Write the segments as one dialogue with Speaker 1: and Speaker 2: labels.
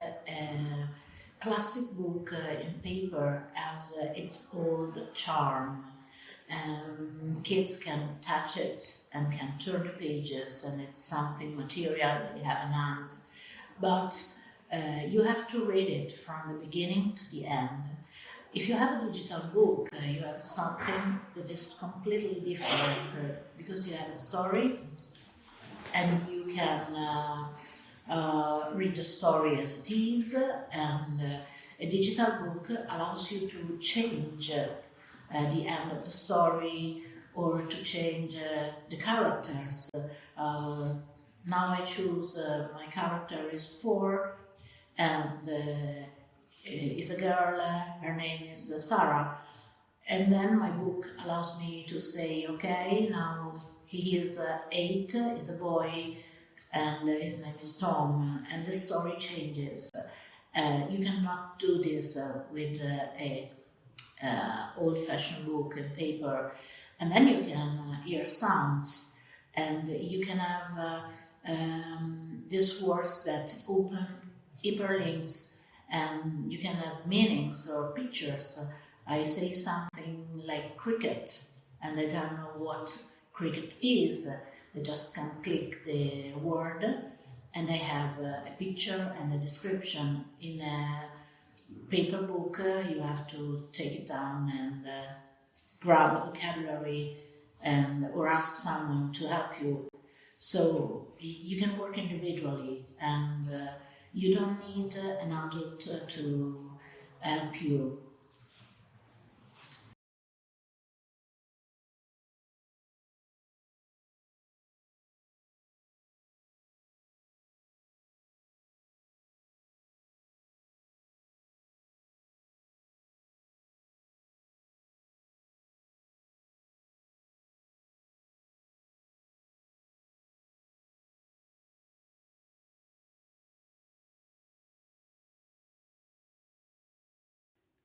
Speaker 1: A classic book in paper has its old charm. Kids can touch it and can turn the pages, and it's something material they have in hands. But you have to read it from the beginning to the end. If you have a digital book, you have something that is completely different because you have a story and you can read the story as it is, and a digital book allows you to change the end of the story or to change the characters. Now I choose my character is 4 and is a girl, her name is Sarah, and then my book allows me to say, okay, now he is 8, is a boy, and his name is Tom, and the story changes. You cannot do this with a old-fashioned book and paper, and then you can hear sounds, and you can have these words that open hyperlinks, and you can have meanings or pictures. I say something like cricket, and they don't know what cricket is. They just can click the word, and they have a picture and a description. In a paper book, you have to take it down and grab a vocabulary or ask someone to help you. So you can work individually, and you don't need an adult to help you.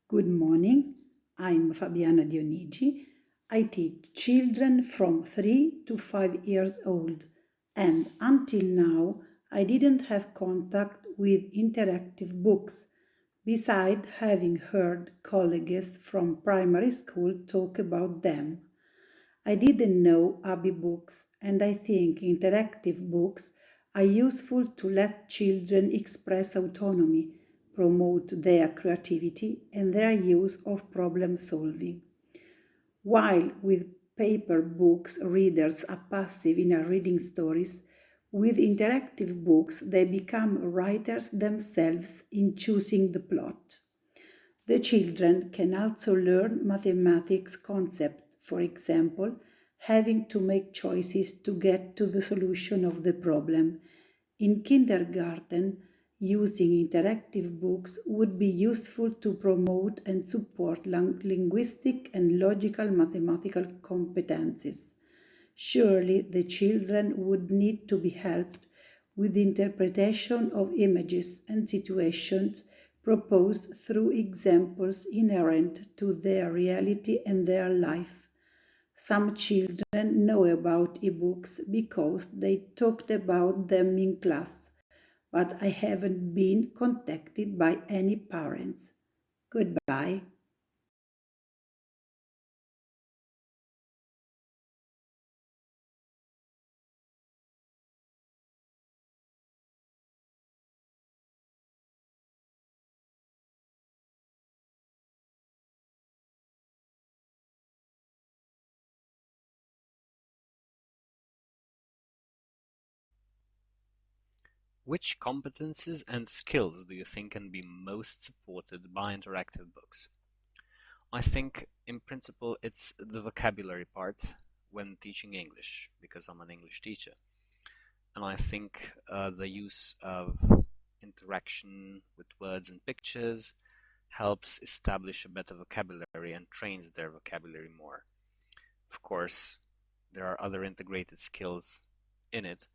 Speaker 2: Good morning, I'm Fabiana Dionigi. I teach children from 3 to 5 years old, and until now I didn't have contact with interactive books, besides having heard colleagues from primary school talk about them. I didn't know ABIbooks, and I think interactive books are useful to let children express autonomy, promote their creativity and their use of problem solving. While with paper books, readers are passive in reading stories, with interactive books, they become writers themselves in choosing the plot. The children can also learn mathematics concepts, for example, having to make choices to get to the solution of the problem. In kindergarten, using interactive books would be useful to promote and support linguistic and logical mathematical competencies. Surely the children would need to be helped with the interpretation of images and situations proposed through examples inherent to their reality and their life. Some children know about ebooks because they talked about them in class, but I haven't been contacted by any parents. Goodbye.
Speaker 3: Which competencies and skills do you think can be most supported by interactive books? I think, in principle, it's the vocabulary part when teaching English, because I'm an English teacher. And I think the use of interaction with words and pictures helps establish a better vocabulary and trains their vocabulary more. Of course, there are other integrated skills in it,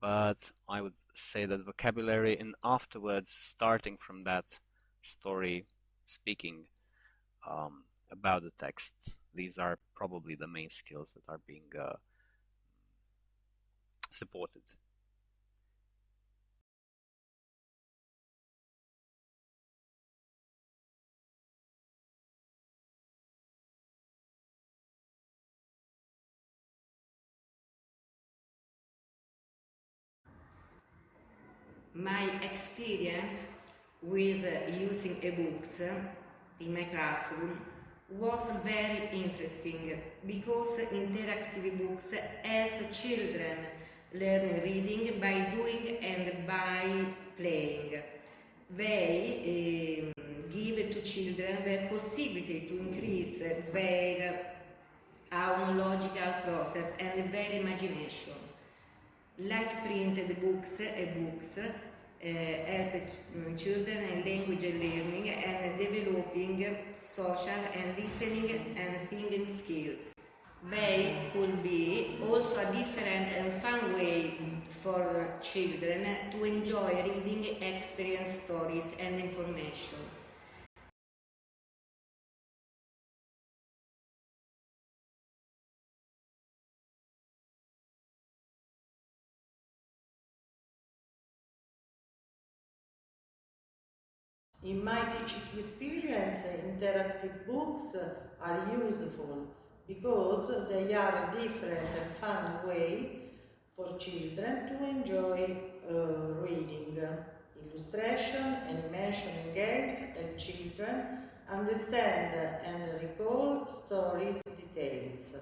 Speaker 3: but I would say that vocabulary and afterwards, starting from that story, speaking about the text, these are probably the main skills that are being supported.
Speaker 4: My experience with using ebooks in my classroom was very interesting because interactive books help children learn reading by doing and by playing. They give to children the possibility to increase their chronological process and their imagination. Like printed books, ebooks help children in language learning and developing social and listening and thinking skills. They could be also a different and fun way for children to enjoy reading, experience stories and information.
Speaker 5: In my teaching experience, interactive books are useful because they are a different and fun way for children to enjoy reading. Illustration, animation and games help children understand and recall stories details.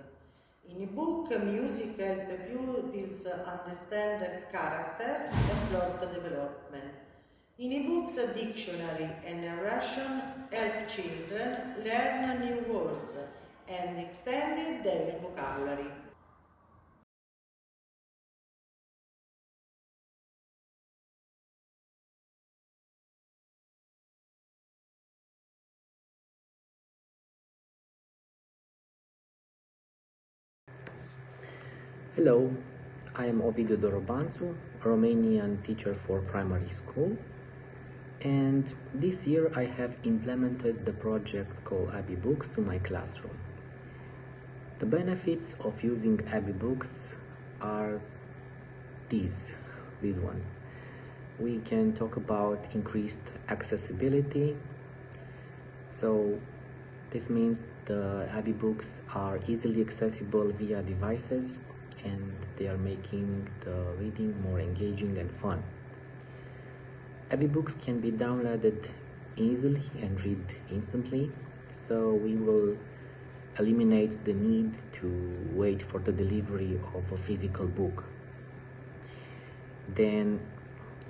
Speaker 5: In a book, music helps pupils understand characters and plot development. In ebooks, a dictionary and narration help children learn new words and extend their vocabulary.
Speaker 6: Hello, I am Ovidiu Dorobanțu, a Romanian teacher for primary school, and this year I have implemented the project called ABIbooks to my classroom. The benefits of using ABIbooks are these ones. We can talk about increased accessibility, so this means the ABIbooks are easily accessible via devices and they are making the reading more engaging and fun. ABIbooks can be downloaded easily and read instantly, so we will eliminate the need to wait for the delivery of a physical book. Then,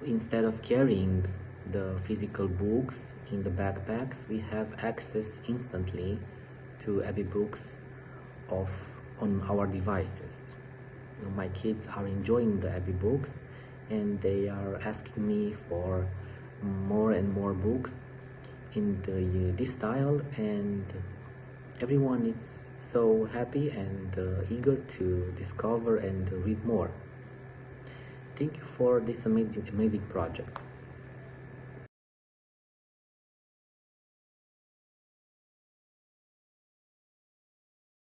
Speaker 6: instead of carrying the physical books in the backpacks, we have access instantly to ABIbooks on our devices. My kids are enjoying the ABIbooks and they are asking me for more and more books in this style, and everyone is so happy and eager to discover and read more. Thank you for this amazing project.